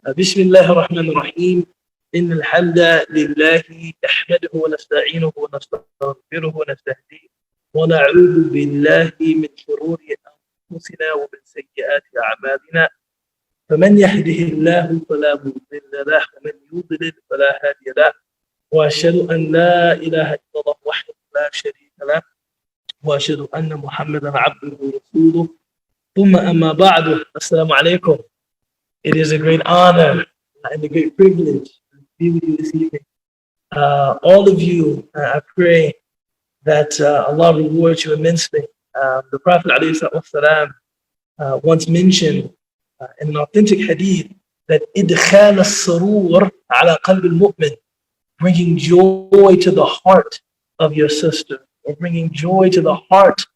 بسم الله الرحمن الرحيم إن الحمد لله نحمده ونستعينه ونستغفره ونستهديه ونعوذ بالله من شرور أنفسنا ومن سيئات أعمالنا فمن يهده الله فلا مضل له ومن يضلل فلا هادي له وأشهد أن لا إله إلا الله وحده لا شريك له وأشهد أن محمدا عبده ورسوله ثم أما بعد السلام عليكم. It is a great honor and a great privilege to be with you this evening. All of you, I pray that Allah rewards you immensely. The Prophet ﷺ, once mentioned in an authentic hadith that إدخال السرور على قلب المؤمن, bringing joy to the heart of your sister or bringing joy to the heart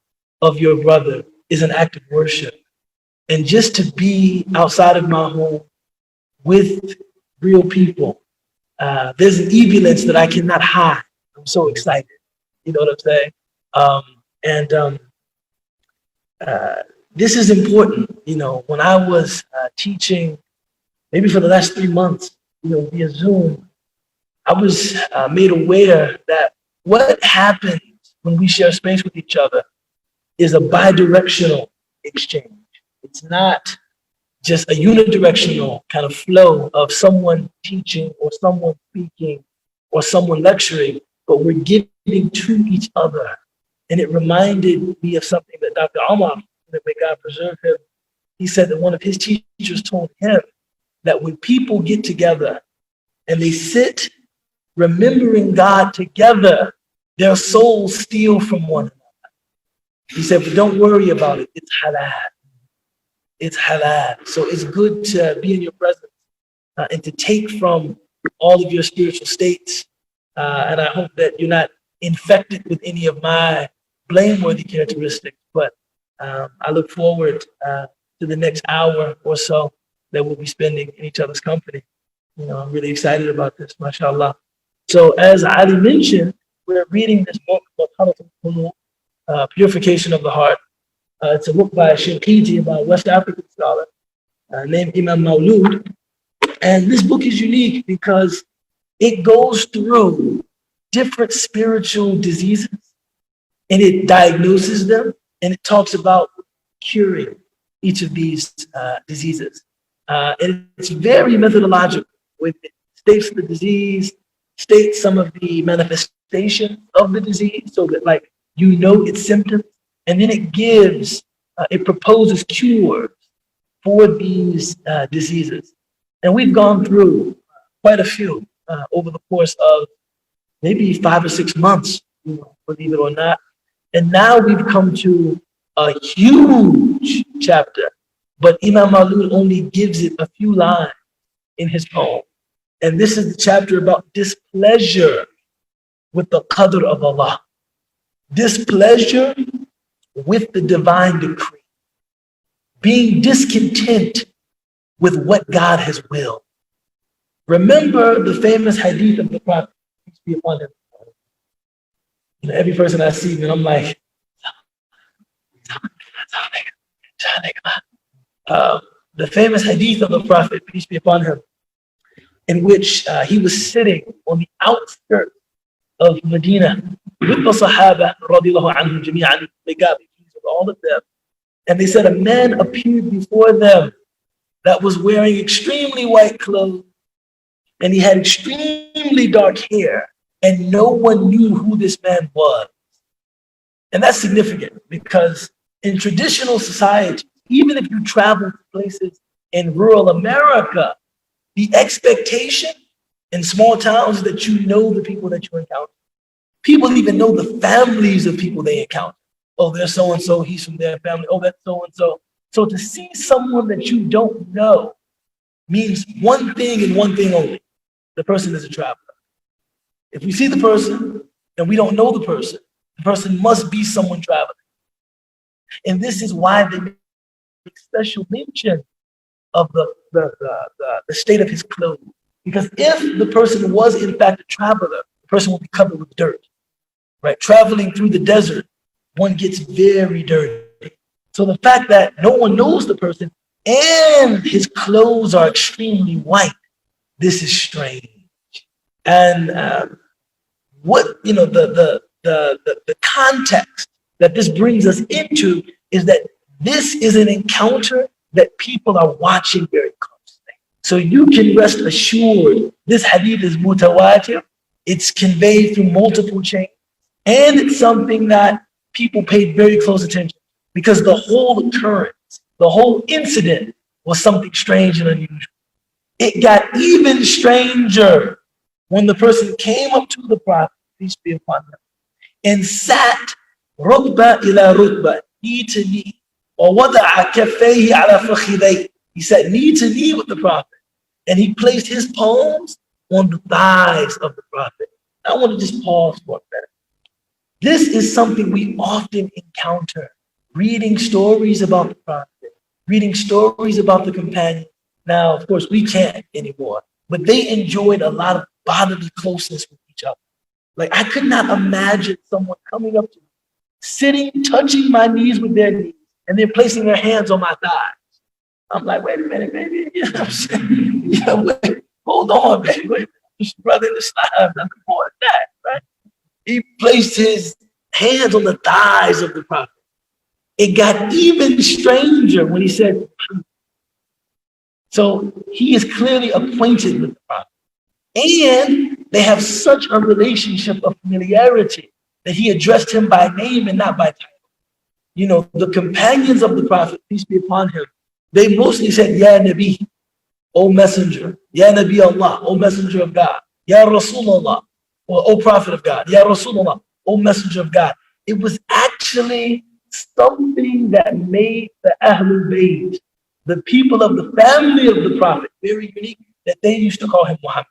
of your brother is an act of worship. And just to be outside of my home with real people, there's an ebullience that I cannot hide. I'm so excited. You know what I'm saying? This is important. You know, when I was teaching, maybe for the last 3 months, via Zoom, I was made aware that what happens when we share space with each other is a bidirectional exchange. It's not just a unidirectional kind of flow of someone teaching or someone speaking or someone lecturing, but we're giving to each other. And it reminded me of something that Dr. Omar, may God preserve him, he said that one of his teachers told him that when people get together and they sit remembering God together, their souls steal from one another. He said, but don't worry about it. It's halal. It's halal. So it's good to be in your presence and to take from all of your spiritual states. And I hope that you're not infected with any of my blameworthy characteristics. But I look forward to the next hour or so that we'll be spending in each other's company. I'm really excited about this, mashallah. So as Ali mentioned, we're reading this book called Purification of the Heart. It's a book by a Shinqiti, by a West African scholar named Imam Maulud. And this book is unique because it goes through different spiritual diseases and it diagnoses them and it talks about curing each of these diseases. And it's very methodological. It states the disease, states some of the manifestations of the disease so that its symptoms. And then it proposes cures for these diseases. And we've gone through quite a few over the course of maybe 5 or 6 months, believe it or not. And now we've come to a huge chapter, but Imam Maulud only gives it a few lines in his poem. And this is the chapter about displeasure with the Qadar of Allah. Displeasure with the divine decree, being discontent with what God has willed. Remember the famous hadith of the Prophet, peace be upon him. Every person I see, and I'm like, the famous hadith of the Prophet, peace be upon him, in which he was sitting on the outskirts of Medina with the Sahaba, radiallahu anhum jami'an, may God be pleased with all of them. And they said a man appeared before them that was wearing extremely white clothes and he had extremely dark hair and no one knew who this man was. And that's significant because in traditional society, even if you travel to places in rural America, the expectation in small towns is that you know the people that you encounter. People even know the families of people they encounter. Oh, there's so-and-so, he's from their family. Oh, that's so-and-so. So to see someone that you don't know means one thing and one thing only. The person is a traveler. If we see the person and we don't know the person must be someone traveling. And this is why they make special mention of the state of his clothes. Because if the person was in fact a traveler, the person will be covered with dirt. Right? Traveling through the desert, one gets very dirty. So the fact that no one knows the person and his clothes are extremely white. This is strange. And what the context that this brings us into is that this is an encounter that people are watching very closely. So you can rest assured this hadith is mutawatir. It's conveyed through multiple chains, and it's something that people paid very close attention because the whole occurrence, the whole incident was something strange and unusual. It got even stranger when the person came up to the Prophet, peace be upon him, and sat rukba ila rukba, knee to knee, or wada'a kaffayhi ala fakhidayhi. He sat knee to knee with the Prophet, and he placed his palms on the thighs of the Prophet. I want to just pause for a minute. This is something we often encounter, reading stories about the Prophet, reading stories about the companions. Now, of course, we can't anymore, but they enjoyed a lot of bodily closeness with each other. Like, I could not imagine someone coming up to me, sitting, touching my knees with their knees, and then placing their hands on my thighs. I'm like, wait a minute, baby. You know what I'm saying? Yeah, wait, hold on, baby. Wait, brother in Islam, nothing more than that, right? He placed his hands on the thighs of the Prophet. It got even stranger when he said, so he is clearly acquainted with the Prophet. And they have such a relationship of familiarity that he addressed him by name and not by title. You know, the companions of the Prophet, peace be upon him, they mostly said, Ya Nabi, O Messenger, Ya Nabi Allah, O Messenger of God, Ya Rasulullah, or O Prophet of God, Ya Rasulullah, O Messenger of God. It was actually something that made the Ahlul Bayt, the people of the family of the Prophet, very unique, that they used to call him Muhammad.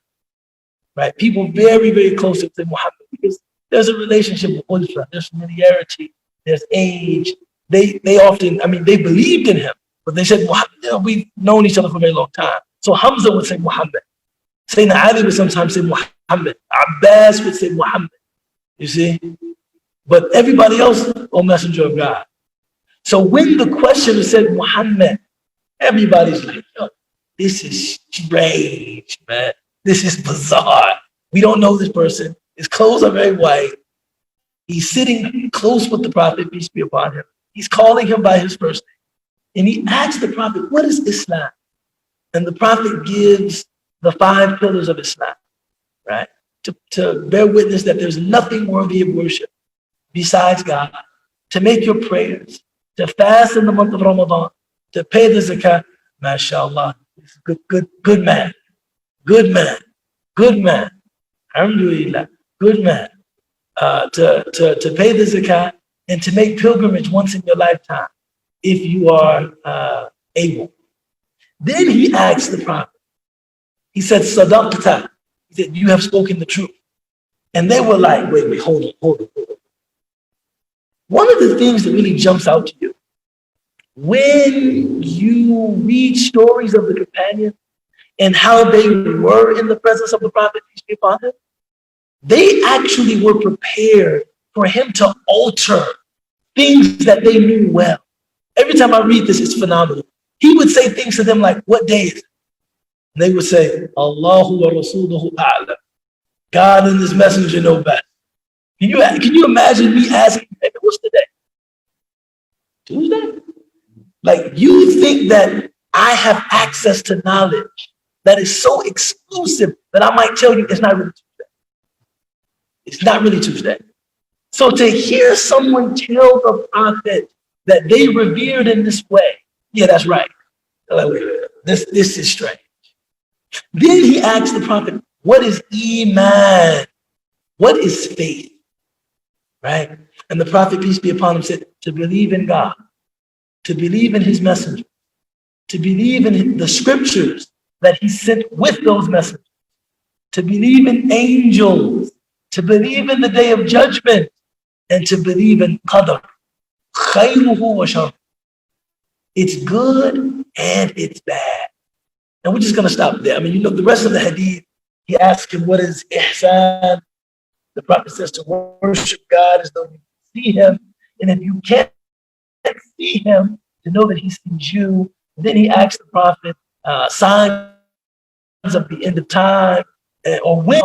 Right? People very, very close to Muhammad because there's a relationship with ultra, there's familiarity, there's age. They often, I mean, they believed in him, but they said, Muhammad, you know, we've known each other for a very long time. So Hamza would say Muhammad. Sayyidina Ali would sometimes say Muhammad. Abbas would say Muhammad. You see? But everybody else, O Messenger of God. So when the question said Muhammad, everybody's like, oh, this is strange, man. This is bizarre. We don't know this person. His clothes are very white. He's sitting close with the Prophet, peace be upon him. He's calling him by his first name. And he asks the Prophet, what is Islam? And the Prophet gives the 5 pillars of Islam, right? To bear witness that there's nothing worthy of worship besides God, to make your prayers, to fast in the month of Ramadan, to pay the zakah. MashaAllah, good man. Good man, good man, alhamdulillah, good man, to pay the zakat and to make pilgrimage once in your lifetime, if you are able. Then he asked the Prophet, he said, Sadaqta, he said, you have spoken the truth. And they were like, wait, hold on. One of the things that really jumps out to you, when you read stories of the companions, and how they were in the presence of the Prophet, peace be upon him, they actually were prepared for him to alter things that they knew well. Every time I read this, it's phenomenal. He would say things to them like, what day is it? And they would say, Allahu wa Rasuluhu a'lam. God and his messenger know best. Can you imagine me asking, hey, what's the day? Tuesday? Like, you think that I have access to knowledge that is so exclusive that I might tell you it's not really Tuesday. It's not really Tuesday. So to hear someone tell the Prophet that they revered in this way, yeah, that's right. Like, wait, this is strange. Then he asked the Prophet, what is Iman? What is faith? Right? And the Prophet, peace be upon him, said, to believe in God, to believe in his messenger, to believe in the scriptures that he sent with those messengers, to believe in angels, to believe in the day of judgment, and to believe in Qadar. Khayruhu wa sharruhu. It's good and it's bad. And we're just going to stop there. I mean, you know, the rest of the hadith, he asks him, what is ihsan? The Prophet says to worship God as though you see him. And if you can't see him, to know that he sees you. Then he asked the Prophet signs of the end of time or when,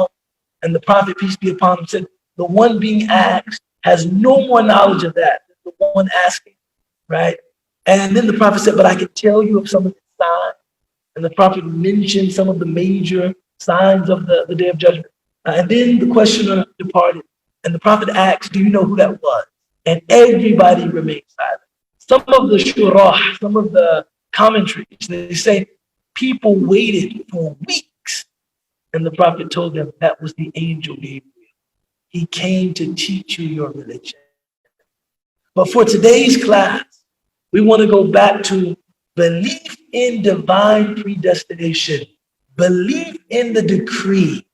and the Prophet, peace be upon him, said, the one being asked has no more knowledge of that than the one asking, right? And then the Prophet said, but I can tell you of some of the signs. And the Prophet mentioned some of the major signs of the Day of Judgment. And then the questioner departed. And the Prophet asked, do you know who that was? And everybody remained silent. Some of the shurah, some of the commentaries, they say people waited for weeks. And the Prophet told them that was the angel Gabriel. He came to teach you your religion. But for today's class, we want to go back to belief in divine predestination, belief in the decree.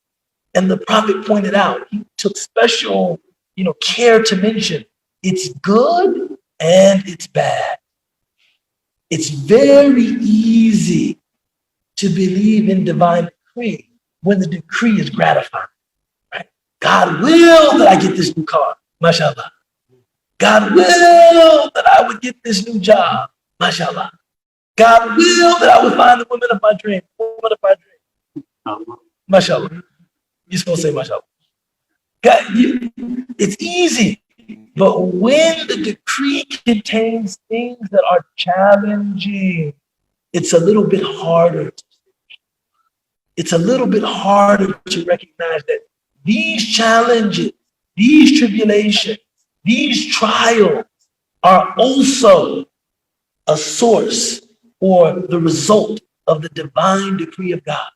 And the Prophet pointed out, he took special, care to mention it's good and it's bad. It's very easy to believe in divine decree when the decree is gratifying, right? God will that I get this new car, mashallah. God will that I would get this new job, mashallah. God will that I would find the woman of my dream, mashallah. You're supposed to say mashallah. God, it's easy, but when the decree contains things that are challenging, it's a little bit harder. It's a little bit harder to recognize that these challenges, these tribulations, these trials are also a source or the result of the divine decree of God.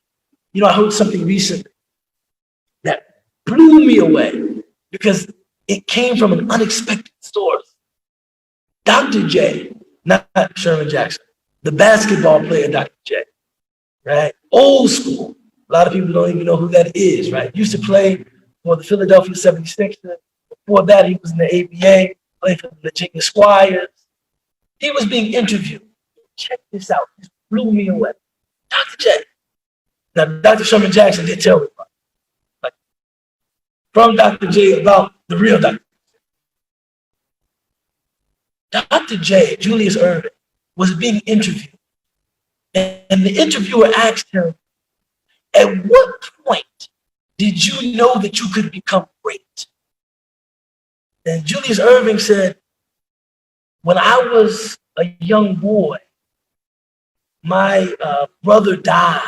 I heard something recently that blew me away because it came from an unexpected source. Dr. J, not Sherman Jackson, the basketball player Dr. J, right? Old school. A lot of people don't even know who that is, right? Used to play for the Philadelphia 76ers. Before that, he was in the ABA, played for the Virginia Squires. He was being interviewed. Check this out. This blew me away. Dr. J. Now, Dr. Sherman Jackson did tell me about it. Like, from Dr. J about the real Dr. Dr. J, Julius Erving, was being interviewed. And the interviewer asked him, at what point did you know that you could become great? And Julius Erving said, when I was a young boy, my brother died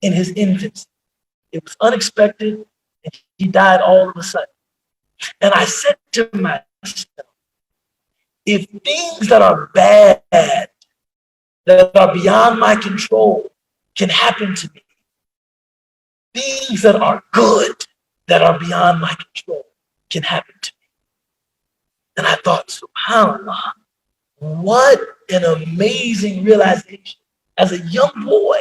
in his infancy. It was unexpected, and he died all of a sudden. And I said to myself, if things that are bad, that are beyond my control, can happen to me, things that are good, that are beyond my control, can happen to me. And I thought, subhanAllah, what an amazing realization. As a young boy,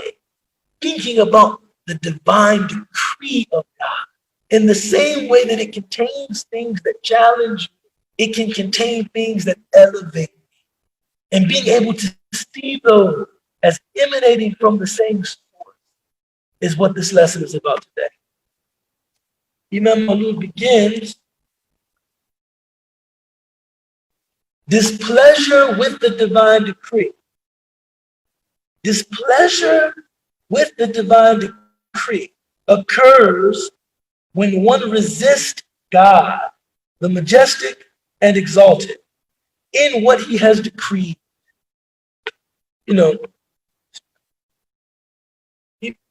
thinking about the divine decree of God, in the same way that it contains things that challenge me, it can contain things that elevate me. And being able to see those as emanating from the same source is what this lesson is about today. Imam Maulud begins, displeasure with the divine decree. Displeasure with the divine decree occurs when one resists God, the majestic and exalted, in what he has decreed.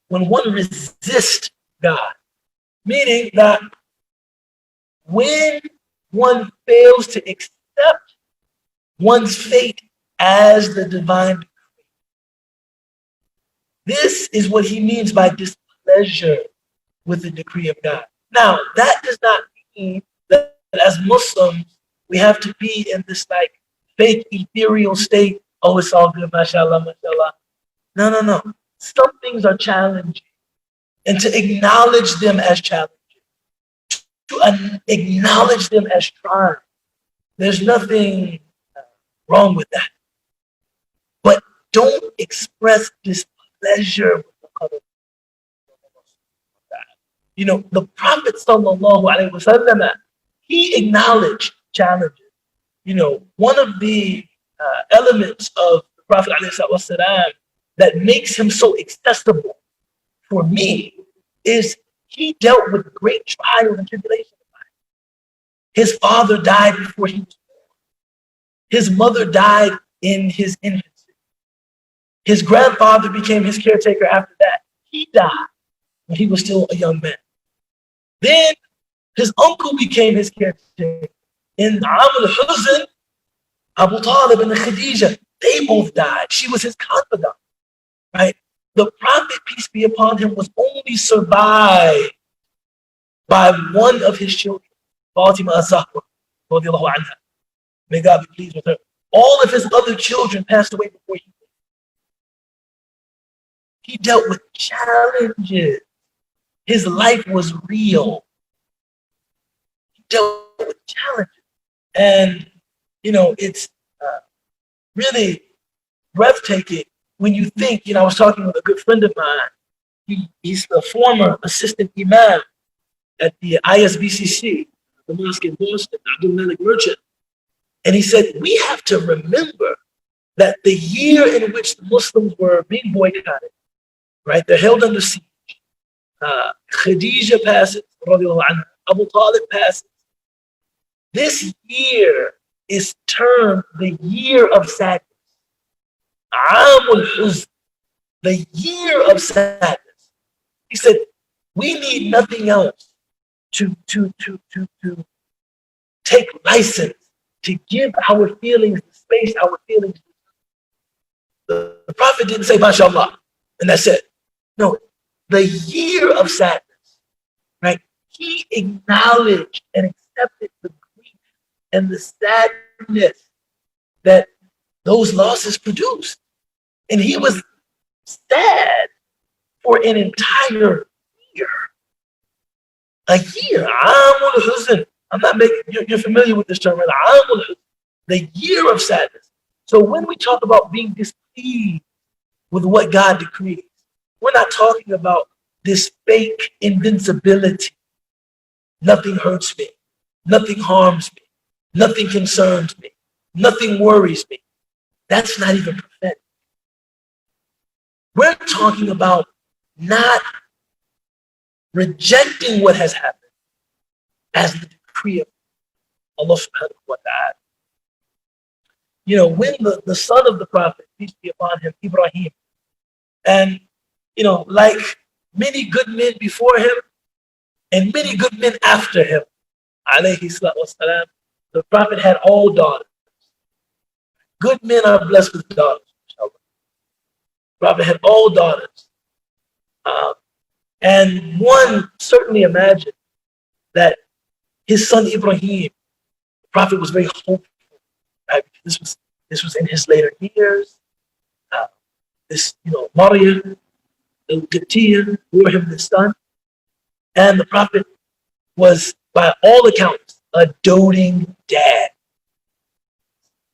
When one resists God, meaning that when one fails to accept one's fate as the divine decree. This is what he means by displeasure with the decree of God. Now, that does not mean that as Muslims, we have to be in this like fake ethereal state. Oh, it's all good, mashallah, mashallah. No. Some things are challenging. And to acknowledge them as challenging, to acknowledge them as trying, there's nothing wrong with that. But don't express displeasure with the Qadar. The Prophet sallallahu alaihi wasallam, he acknowledged challenges. One of the elements of the Prophet ﷺ, that makes him so accessible for me is he dealt with great trials and tribulations. His father died before he was born. His mother died in his infancy. His grandfather became his caretaker after that. He died when he was still a young man. Then his uncle became his caretaker. In Amul Huzn, Abu Talib and Khadijah, they both died. She was his confidant, right? The Prophet, peace be upon him, was only survived by one of his children, Fatima as-Zahra, radiallahu anha. May God be pleased with her. All of his other children passed away before he did. He dealt with challenges. His life was real. He dealt with challenges. And, it's really breathtaking when you think, I was talking with a good friend of mine. He's the former assistant imam at the ISBCC, the mosque in Boston, Abdul Malik Merchant. And he said, we have to remember that the year in which the Muslims were being boycotted, right? They're held under siege. Khadijah passes, radiallahu anha, Abu Talib passes. This year is termed the year of sadness. Amul Huzn, the year of sadness. He said, we need nothing else to take license, to give our feelings the space, our feelings. The Prophet didn't say, mashallah, and that's it. No, the year of sadness, right? He acknowledged and accepted the grief and the sadness that those losses produced. And he was sad for an entire year. A year. Amul Huzn. I'm not making, you're familiar with this term, right? Amul Huzn. The year of sadness. So when we talk about being displeased with what God decrees, we're not talking about this fake invincibility. Nothing hurts me. Nothing harms me. Nothing concerns me. Nothing worries me. That's not even prophetic. We're talking about not rejecting what has happened as the decree of Allah subhanahu wa ta'ala. When the son of the Prophet, peace be upon him, Ibrahim, and, like many good men before him and many good men after him, alayhi salatu wasalam, the Prophet had all daughters. Good men are blessed with daughters. The Prophet had all daughters. And one certainly imagined that his son Ibrahim, the Prophet was very hopeful. Right? This was in his later years. Maryam, al-Qibtiyya, bore him this son. And the Prophet was, by all accounts, a doting dad.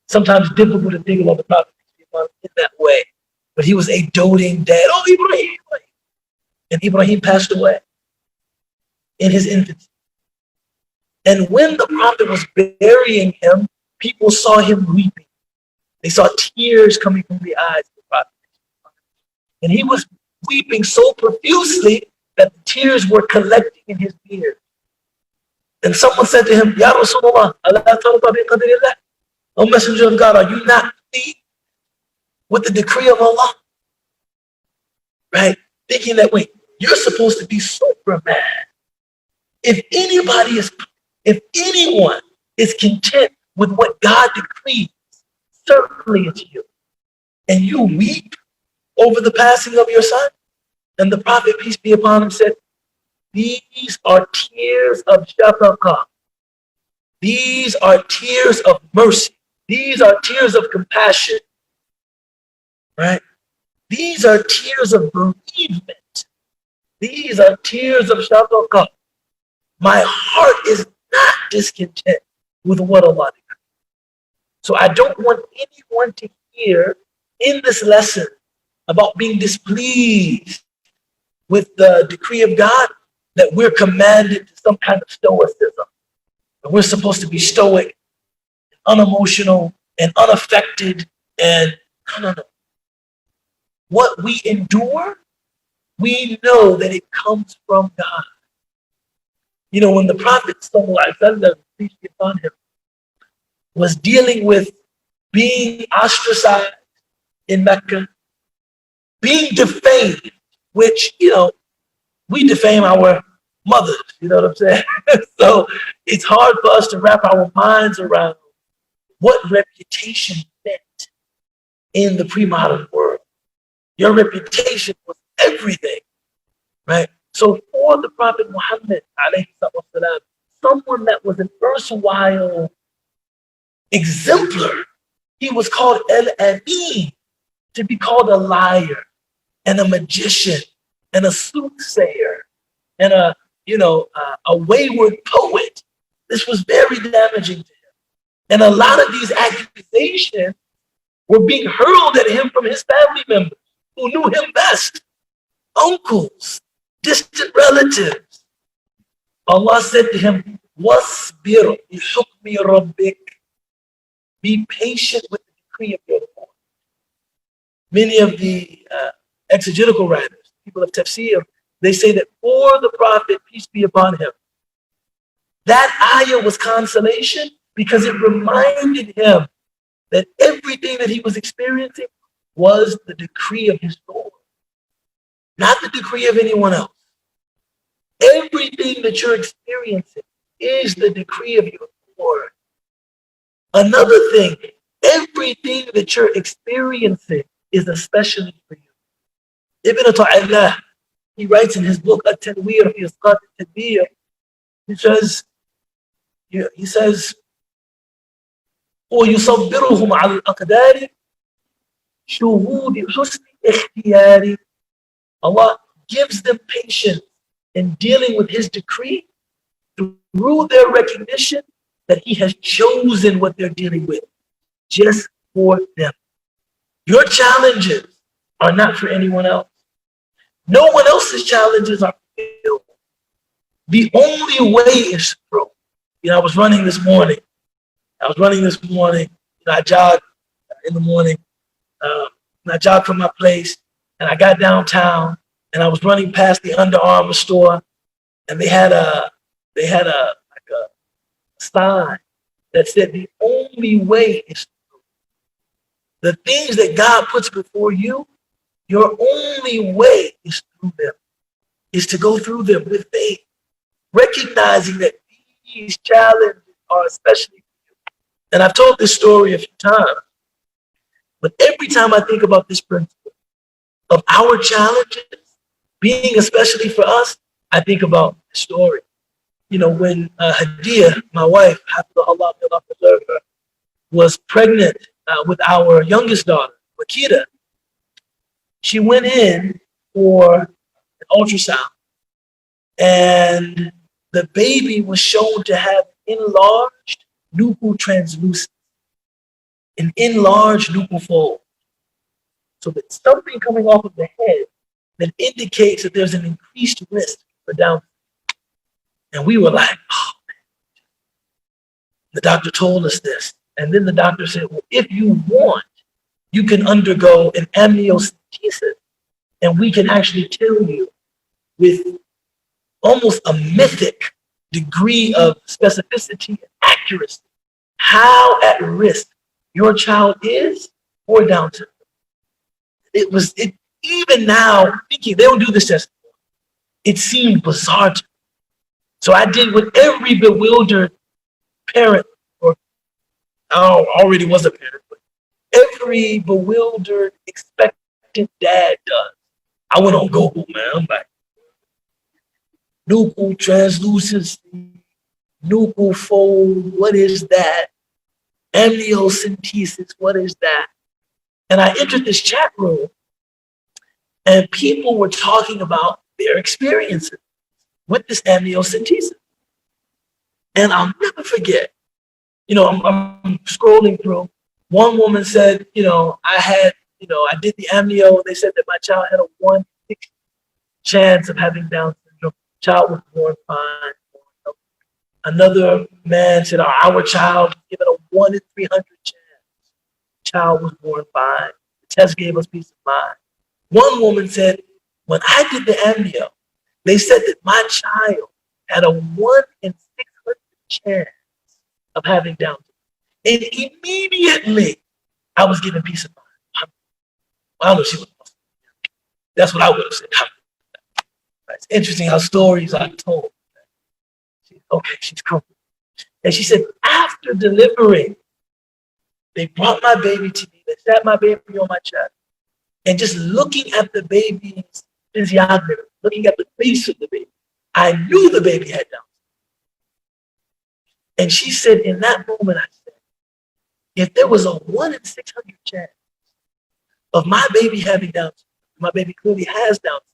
Sometimes difficult to think about the Prophet in that way. But he was a doting dad. Oh, Ibrahim. And Ibrahim passed away in his infancy. And when the Prophet was burying him, people saw him weeping. They saw tears coming from the eyes of the Prophet. And he was weeping so profusely that the tears were collecting in his beard. And someone said to him, Ya Rasulullah, O Messenger of God, are you not pleased with the decree of Allah? Right? Thinking that, wait, you're supposed to be Superman. If anyone is content with what God decrees, certainly it's you. And you weep over the passing of your son? And the Prophet, peace be upon him, said, these are tears of shafaqah. These are tears of mercy. These are tears of compassion. Right? These are tears of bereavement. These are tears of shafaqah. My heart is not discontent with what Allah decreed. So I don't want anyone to hear in this lesson about being displeased with the decree of God that we're commanded to some kind of stoicism. That we're supposed to be stoic, unemotional, and unaffected. And no. what we endure, we know that it comes from God. You know, when the Prophet ﷺ, peace be upon him, was dealing with being ostracized in Mecca, being defamed, which, you know, we defame our mothers, you know what I'm saying? So it's hard for us to wrap our minds around what reputation meant in the pre-modern world. Your reputation was everything, right? So for the Prophet Muhammad, someone that was an erstwhile exemplar, he was called El-Amin, to be called a liar and a magician and a soothsayer and a wayward poet. This was very damaging to him. And a lot of these accusations were being hurled at him from his family members who knew him best, uncles, distant relatives. Allah said to him, "Wasbir bi hukmi rabbik." Be patient with the decree of your Lord. Many of the exegetical writers, people of tafsir, they say that for the Prophet, peace be upon him, that ayah was consolation because it reminded him that everything that he was experiencing was the decree of his Lord, not the decree of anyone else. Everything that you're experiencing is the decree of your Lord. Another thing, everything that you're experiencing is especially for you. Ibn Ata'illah, he writes in his book, At-Tanweer fi Isqat al-Tadbir, he says, وَيُصَبِّرُهُمْ عَلَى الْأَقْدَارِ شُهُودِ حُسْنِ اخْتِيَارِ. Allah gives them patience in dealing with his decree through their recognition that he has chosen what they're dealing with just for them. Your challenges are not for anyone else. No one else's challenges are fulfilled. The only way is through. You know, I was running this morning. You know, I jogged in the morning. And I jogged from my place, and I got downtown, and I was running past the Under Armour store, and they had a sign that said the only way is through. The things that God puts before you, your only way is through them, is to go through them with faith, recognizing that these challenges are especially for you. And I've told this story a few times, but every time I think about this principle of our challenges being especially for us, I think about the story. You know, when Hadiyah, my wife, Allah preserve her, was pregnant with our youngest daughter, Makita, she went in for an ultrasound, and the baby was shown to have enlarged nuchal translucence, an enlarged nuchal fold. So there's something coming off of the head that indicates that there's an increased risk for Down syndrome. And we were like, oh, man. The doctor told us this. And then the doctor said, well, if you want, you can undergo an amniocentesis, and we can actually tell you with almost a mythic degree of specificity and accuracy how at risk your child is for Down syndrome. Even now, thinking they don't do this test, it seemed bizarre to me. So I did what every bewildered parent, or I already was a parent, but every bewildered, expectant dad does. I went on Google, man. I'm like, nuchal translucency, nuchal fold, what is that? Amniocentesis, what is that? And I entered this chat room, and people were talking about their experiences with this amniocentesis. And I'll never forget, you know, I'm scrolling through. One woman said, I did the amnio. They said that my child had a 1/6 chance of having Down syndrome. Child was born fine. Another man said, our child was given a 1 in 300 chance. Child was born fine. The test gave us peace of mind. One woman said, when I did the amnio, they said that my child had a 1 in 600 chance of having Down syndrome. And immediately, I was given peace of mind. I don't know if she was Muslim. That's what I would have said. It's interesting how stories are told. Okay, she's comfortable. And she said, after delivering, they brought my baby to me. They sat my baby on my chest. And just looking at the baby's physiognomy, looking at the face of the baby, I knew the baby had Down syndrome. And she said, in that moment, I said, if there was a 1 in 600 chance of my baby having Down syndrome, my baby clearly has Down syndrome,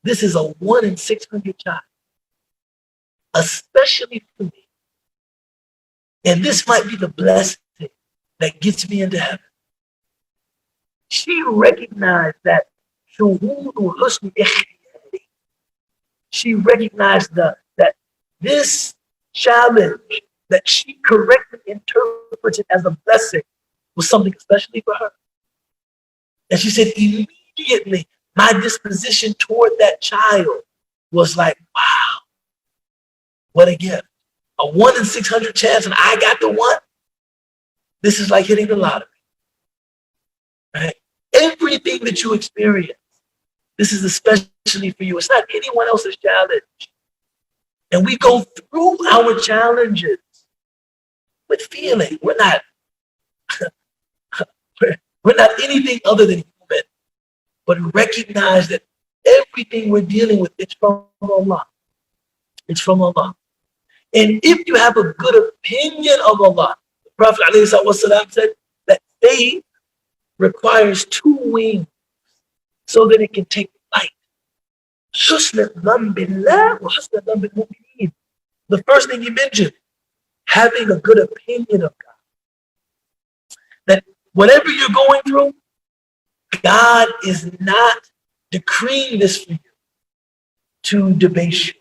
this is a 1 in 600 child, especially for me. And this might be the blessing that gets me into heaven. She recognized that. She recognized that this challenge that she correctly interpreted as a blessing was something especially for her. And she said, immediately, my disposition toward that child was like, wow, what a gift. A 1 in 600 chance, and I got the one. This is like hitting the lottery. Right? Everything that you experience, this is especially for you. It's not anyone else's challenge. And we go through our challenges with feeling. We're not anything other than human, but recognize that everything we're dealing with, it's from Allah. It's from Allah. And if you have a good opinion of Allah, the Prophet ﷺ said that faith requires 2 wings so that it can take flight. The first thing he mentioned, having a good opinion of God. That whatever you're going through, God is not decreeing this for you to debase you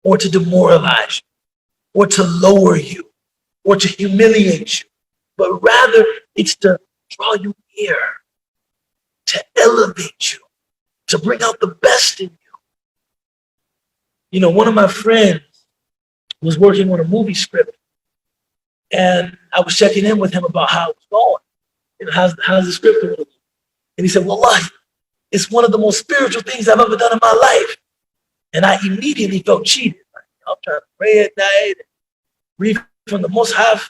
or to demoralize you or to lower you or to humiliate you, but rather it's to draw you near, to elevate you, to bring out the best in you. You know, one of my friends was working on a movie script, and I was checking in with him about how it was going. You know, how's the script going? And he said, "Wallahi, it's one of the most spiritual things I've ever done in my life." And I immediately felt cheated. Like, I'm trying to pray at night, and read from the Most High.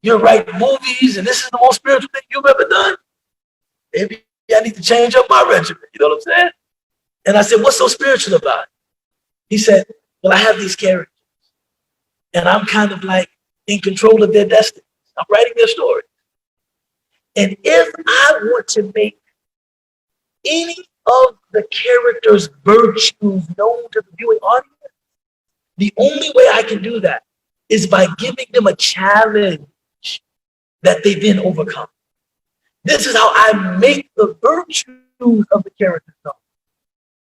You're writing movies, and this is the most spiritual thing you've ever done. Maybe I need to change up my regimen. You know what I'm saying? And I said, "What's so spiritual about it?" He said, "Well, I have these characters, and I'm kind of like in control of their destiny. I'm writing their story. And if I want to make any of the characters' virtues known to the viewing audience, the only way I can do that is by giving them a challenge that they then overcome. This is how I make the virtues of the characters known.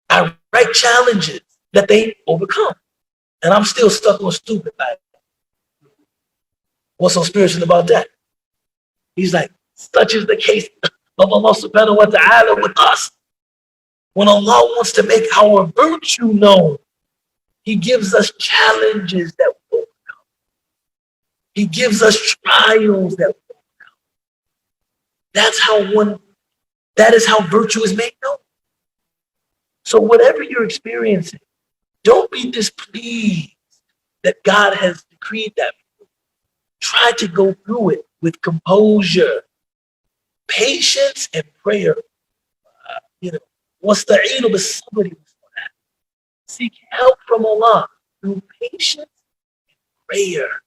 I write challenges that they overcome. And I'm still stuck on stupid like, what's so spiritual about that?" He's like, such is the case of Allah subhanahu wa ta'ala with us. When Allah wants to make our virtue known, He gives us challenges that we overcome. He gives us trials that we overcome. That is how virtue is made known. So whatever you're experiencing, don't be displeased that God has decreed that. Try to go through it with composure, patience, and prayer. وَاسْتَعِينُوا بِالصَّبْرِ وَالصَّلَاةِ. Seek help from Allah through patience and prayer.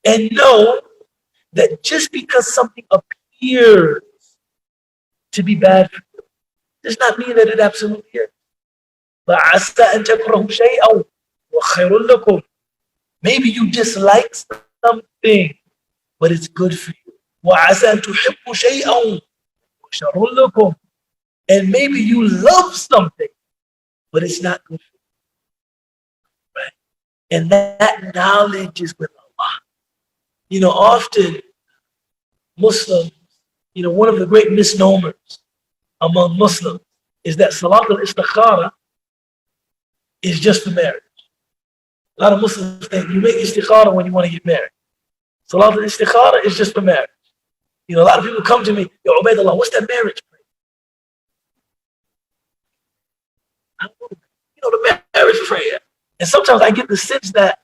And know that just because something appears to be bad for you does not mean that it absolutely is. فَعَسَىٰ أَن تَكْرَهُوا شَيْئًا وَخَيْرٌ لَكُمْ. Maybe you dislike something, but it's good for you. وَعَسَىٰ أَن تُحِبُّوا شَيْئًا وَشَرٌ لَكُمْ. And maybe you love something, but it's not good for you. Right? And that knowledge is with Allah. You know, often Muslims, one of the great misnomers among Muslims is that Salat al-Istikhara is just for marriage. A lot of Muslims think you make istikhara when you want to get married. Salat al-Istikhara is just for marriage. You know, a lot of people come to me, yo, UbaydAllah, what's that marriage prayer? You know, the marriage prayer. And sometimes I get the sense that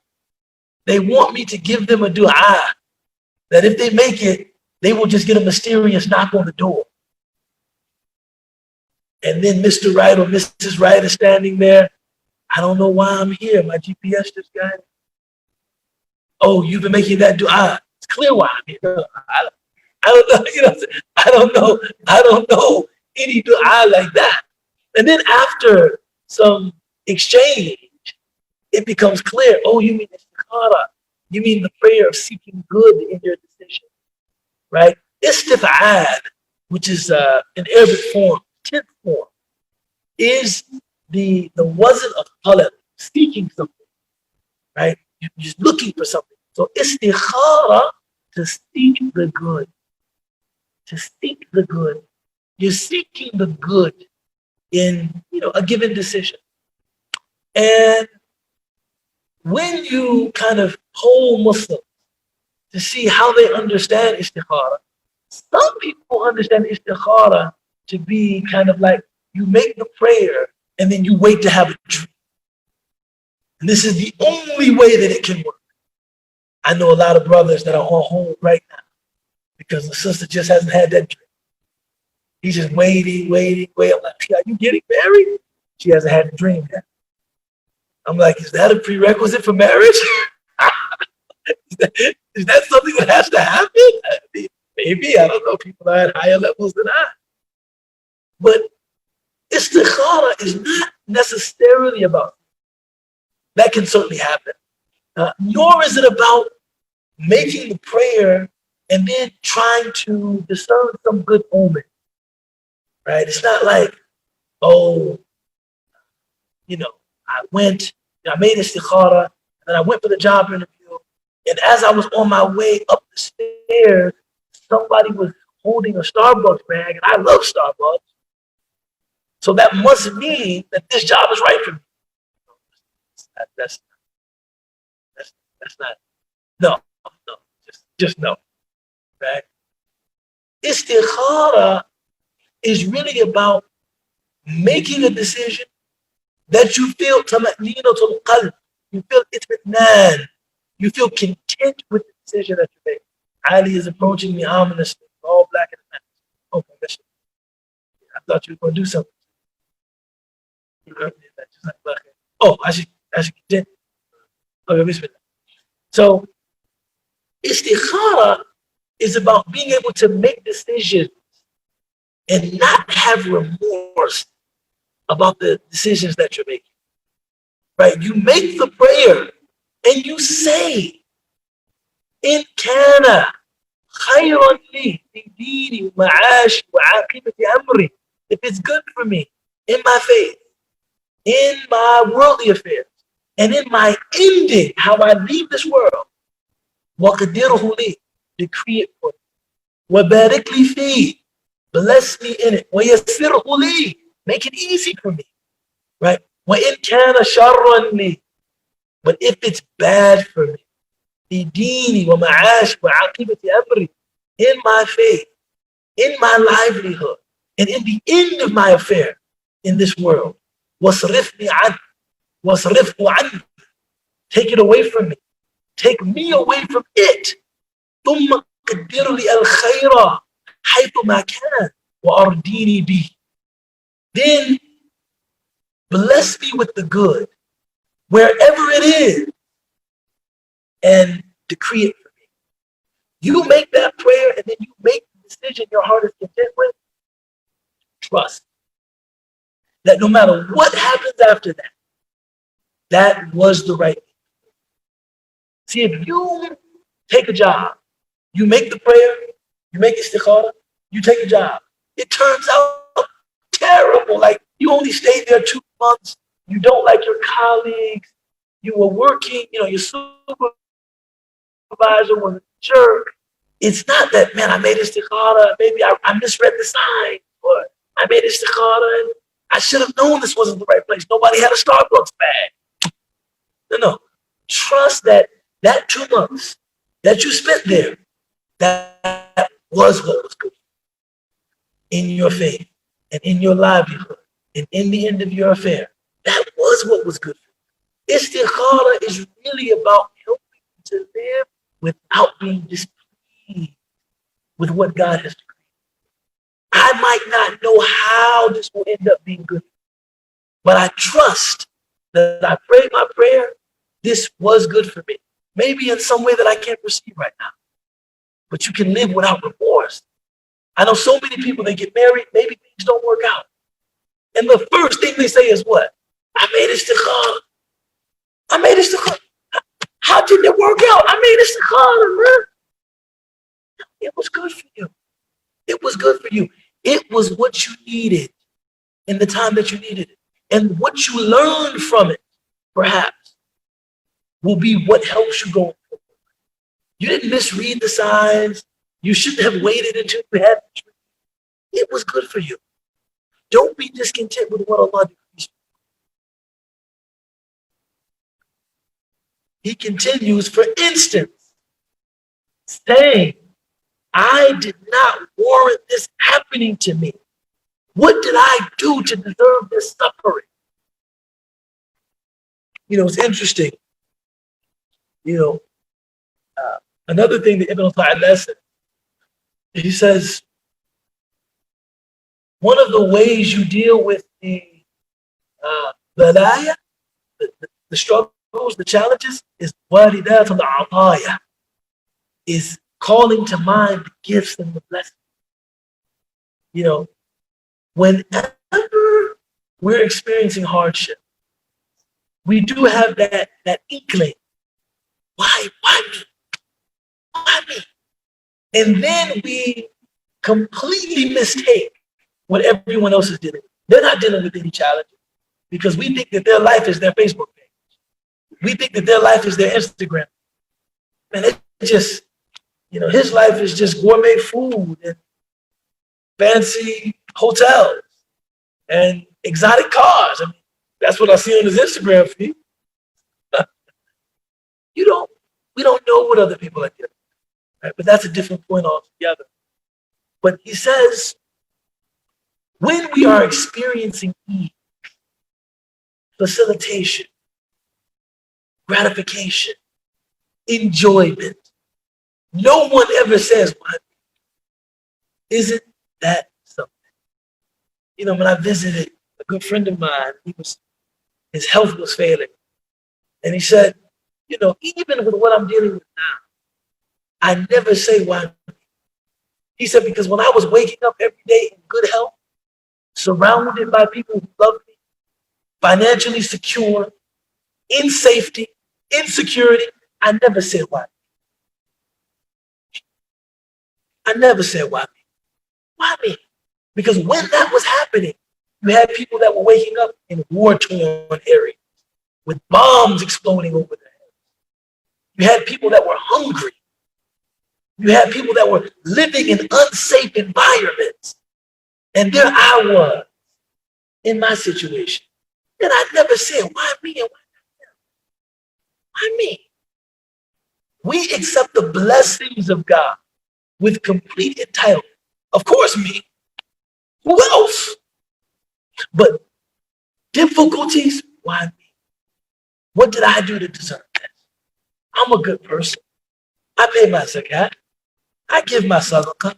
they want me to give them a dua, that if they make it, they will just get a mysterious knock on the door. And then Mr. Right or Mrs. Right is standing there. I don't know why I'm here. My GPS just got it. Oh, you've been making that dua. It's clear why I'm here. I don't know, you know, I don't know any dua like that. And then after some exchange, it becomes clear. Oh, you mean istikhara. You mean the prayer of seeking good in your decision, right? Istif'ad, which is an Arabic form, 10th form, is the wasn't of talab, seeking something, right? You're just looking for something. So istikhara, to seek the good. To seek the good. You're seeking the good in, you know, a given decision. And when you kind of poll Muslims to see how they understand istikhara, some people understand istikhara to be kind of like you make the prayer and then you wait to have a dream. And this is the only way that it can work. I know a lot of brothers that are on hold right now because the sister just hasn't had that dream. He's just waiting. I'm like, are you getting married? She hasn't had the dream yet. I'm like, is that a prerequisite for marriage? is that something that has to happen? Maybe, I don't know. People are at higher levels than I. But istikhara is not necessarily about that. Can certainly happen. Nor is it about making the prayer and then trying to discern some good omen, right? It's not like, oh, you know, I made istikhara, and then I went for the job interview, and as I was on my way up the stairs, somebody was holding a Starbucks bag, and I love Starbucks. So that must mean that this job is right for me. That's not, no, just no, right? Istikhara is really about making a decision that you feel tama'ninatul qalb, you feel itmitnan, you feel content with the decision that you make. Ali is approaching me ominously, all black and white. Oh, permission. I thought you were going to do something. Oh, I should continue. Okay, bismillah. So, istikhara is about being able to make decisions and not have remorse about the decisions that you're making. Right? You make the prayer and you say, in kana khayran li fi dini wa ma'ashi wa aqibati amri. If it's good for me in my faith, in my worldly affairs, and in my ending, how I leave this world, وَقَدِّرْهُ لِي, decree it for me. وَبَارِكْ لِي فِيهِ, bless me in it. وَيَسِّرْهُ لِي, make it easy for me. Right? وَإِنْ كَانَ شَرًّا لِي, but if it's bad for me, فِي دِينِي وَمَعَاشِ وَعَقِبَةِ أَمْرِ, in my faith, in my livelihood, and in the end of my affair in this world, وَصْرِفْنِي عَنْهُ وَصْرِفْهُ عَنْهُ, take it away from me. Take me away from it. ثم قدر لي الخير حيث ما كان وأرضيني به. Then bless me with the good wherever it is and decree it for me. You make that prayer and then you make the decision your heart is content with. Trust that no matter what happens after that, that was the right thing. See, if you take a job, you make the prayer, you make istikhara, you take a job, it turns out terrible. Like you only stayed there 2 months, you don't like your colleagues, you were working, you know, your supervisor was a jerk. It's not that, man, I made istikhara, maybe I misread the sign, or I made istikhara and I should have known this wasn't the right place. Nobody had a Starbucks bag. No. Trust that that 2 months that you spent there, that was what was good in your faith and in your livelihood and in the end of your affair. That was what was good for you. Istikhara is really about helping you to live without being displeased with what God has decreed. I might not know how this will end up being good, but I trust that I prayed my prayer. This was good for me. Maybe in some way that I can't perceive right now, but you can live without remorse. I know so many people, they get married, maybe things don't work out. And the first thing they say is what? I made istikhara. I made istikhara. How did it work out? I made istikhara, man. It was good for you. It was good for you. It was what you needed in the time that you needed it. And what you learned from it, perhaps, will be what helps you going forward. You didn't misread the signs. You shouldn't have waited until you had it. It was good for you. Don't be discontent with what Allah decrees. He continues, for instance, saying, I did not warrant this happening to me. What did I do to deserve this suffering? It's interesting. Another thing that Ibn al-Ta'ala said, he says, one of the ways you deal with the balaya, the struggles, the challenges, is waridat al-ataya, is calling to mind the gifts and the blessings. Whenever we're experiencing hardship, we do have that inkling. Why me? Why me? And then we completely mistake what everyone else is dealing with. They're not dealing with any challenges because we think that their life is their Facebook page. We think that their life is their Instagram. Man, it just, his life is just gourmet food and fancy hotels and exotic cars. I mean, that's what I see on his Instagram feed. We don't know what other people are doing, right? But that's a different point altogether. But he says, when we are experiencing ease, facilitation, gratification, enjoyment, no one ever says, why? Isn't that something? When I visited a good friend of mine, his health was failing. And he said, even with what I'm dealing with now, I never say why. He said, because when I was waking up every day in good health, surrounded by people who love me, financially secure, in safety, in security, I never said why. I never said why me. Why me? Because when that was happening, you had people that were waking up in war-torn areas with bombs exploding over their heads. You had people that were hungry. You had people that were living in unsafe environments. And there I was in my situation. And I never said, why me and why me? We accept the blessings of God with complete entitlement. Of course, me. Who else? But difficulties, why me? What did I do to deserve this? I'm a good person. I pay my zakat. I give my sadaqah.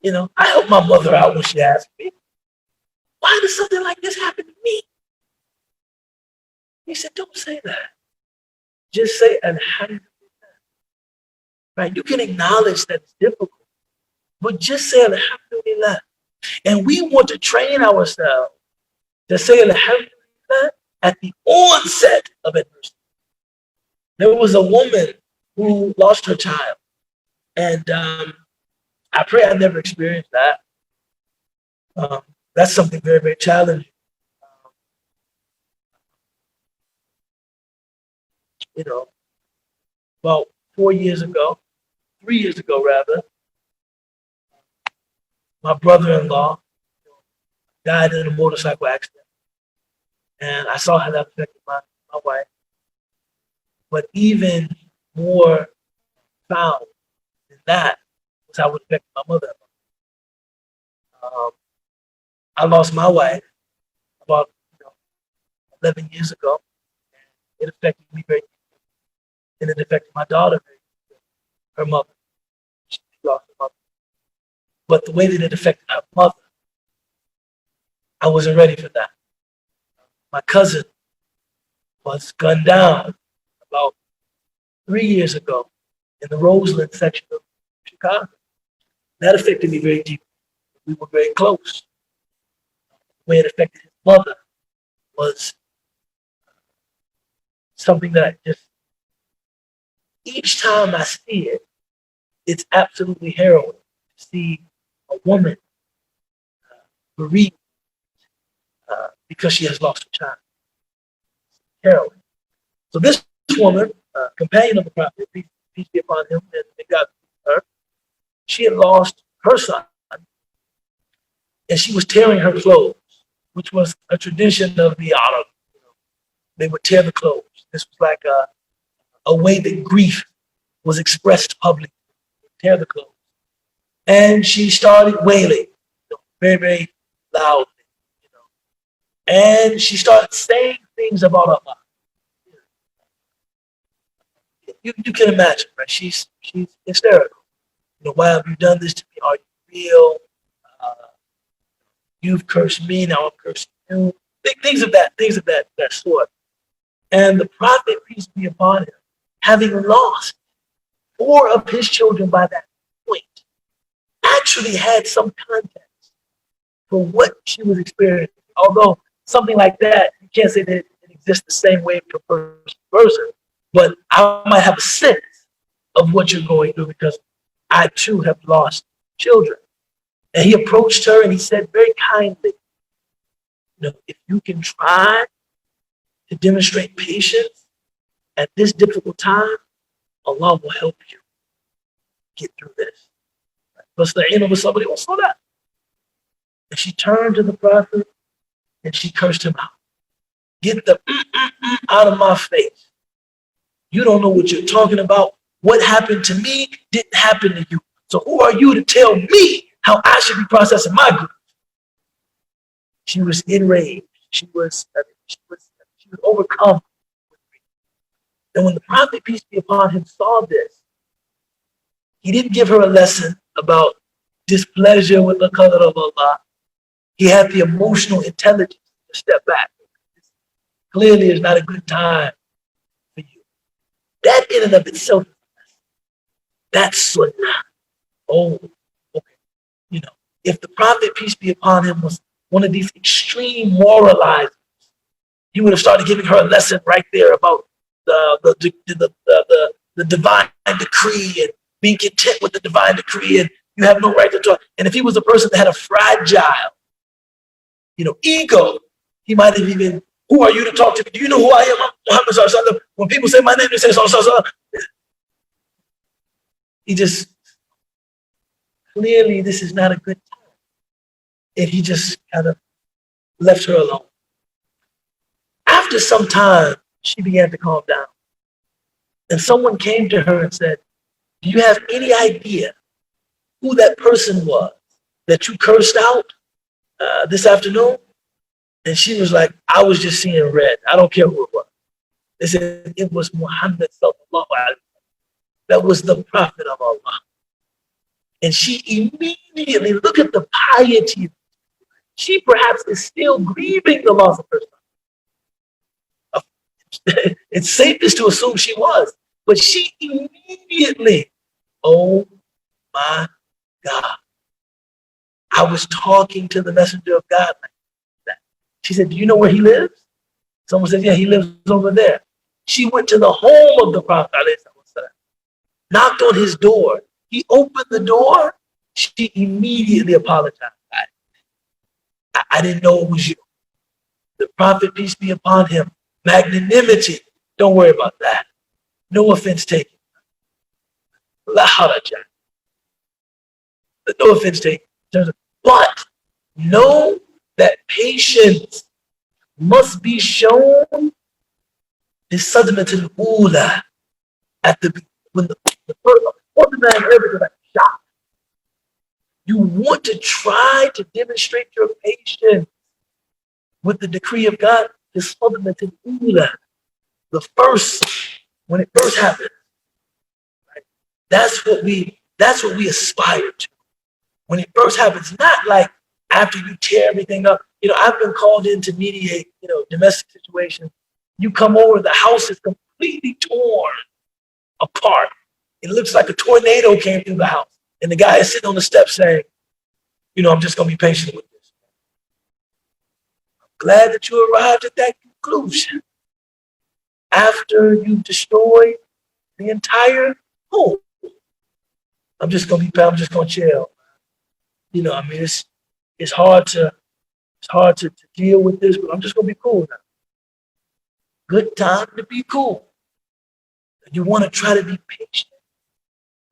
I help my mother out when she asks me. Why does something like this happen to me? He said, don't say that. Just say alhamdulillah. Right? You can acknowledge that it's difficult, but just say alhamdulillah. And we want to train ourselves to say alhamdulillah at the onset of adversity. There was a woman who lost her child. And I pray I never experienced that. That's something very, very challenging. About 3 years ago rather, my brother-in-law died in a motorcycle accident. And I saw how that affected my wife. But even more profound than that was how it affected my mother. Um, I lost my wife about 11 years ago. And it affected me very deeply. And it affected my daughter very deeply, her mother. She lost her mother. But the way that it affected her mother, I wasn't ready for that. My cousin was gunned down about 3 years ago in the Roseland section of Chicago. That affected me very deeply. We were very close. The way it affected his mother was something that I just, each time I see it, it's absolutely harrowing to see a woman bereaved because she has lost her child. Harrowing. So this woman, companion of the prophet, peace be upon him, and God be her, she had lost her son, and she was tearing her clothes, which was a tradition of the Arab. They would tear the clothes. This was like a way that grief was expressed publicly. Tear the clothes. And she started wailing, very, very loudly. And she started saying things about Allah. You can imagine, right? She's hysterical. Why have you done this to me? Are you real? You've cursed me, now I'm cursing you. Things of that sort. And the prophet, peace be upon him, having lost 4 of his children by that point, actually had some context for what she was experiencing. Although something like that, you can't say that it exists the same way for person, but I might have a sense of what you're going through because I too have lost children. And he approached her and he said very kindly, if you can try to demonstrate patience at this difficult time, Allah will help you get through this. And she turned to the prophet and she cursed him out. Get the out of my face. You don't know what you're talking about. What happened to me didn't happen to you. So who are you to tell me how I should be processing my grief? She was enraged. She was overcome with grief. And when the prophet, peace be upon him, saw this, he didn't give her a lesson about displeasure with the Qadar of Allah. He had the emotional intelligence to step back. This clearly is not a good time for you. That in and of itself, that's sunnah. Oh, okay. If the prophet, peace be upon him, was one of these extreme moralizers, he would have started giving her a lesson right there about the divine decree and being content with the divine decree, and you have no right to talk. And if he was a person that had a fragile, ego, he might have even, who are you to talk to me? Do you know who I am? Muhammad sallallahu alaihi wasallam. When people say my name, they say sallallahu alaihi wasallam. He just, clearly this is not a good time. And he just kind of left her alone. After some time, she began to calm down. And someone came to her and said, do you have any idea who that person was that you cursed out this afternoon? And she was like, I was just seeing red. I don't care who it was. They said, it was Muhammad sallallahu alaihi wasallam. That was the prophet of Allah. And she immediately, look at the piety. She perhaps is still grieving the loss of her son. It's safest to assume she was. But she immediately, oh my God. I was talking to the messenger of God like that. She said, do you know where he lives? Someone said, yeah, he lives over there. She went to the home of the prophet, knocked on his door. He opened the door. She immediately apologized. I didn't know it was you. The prophet, peace be upon him, magnanimity. Don't worry about that. No offense taken. La haraja. No offense taken. But know that patience must be shown is صدمة الأولى at when the first man ever got shot. You want to try to demonstrate your patience with the decree of God. Is صدمة الأولى, the first, when it first happened. Right? That's what we aspire to. When it first happens, not like after you tear everything up. I've been called in to mediate, domestic situations. You come over, the house is completely torn apart. It looks like a tornado came through the house. And the guy is sitting on the steps saying, I'm just going to be patient with this. I'm glad that you arrived at that conclusion after you've destroyed the entire home. I'm just going to chill. It's hard to deal with this, but I'm just going to be cool now. Good time to be cool. You want to try to be patient.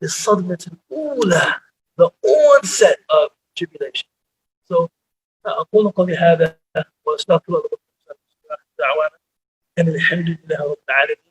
The صدمة الأولى, the onset of tribulation. So أقول قولي هذا وأستغفر الله لكم. دعوانا أن الحمد لله رب العالمين.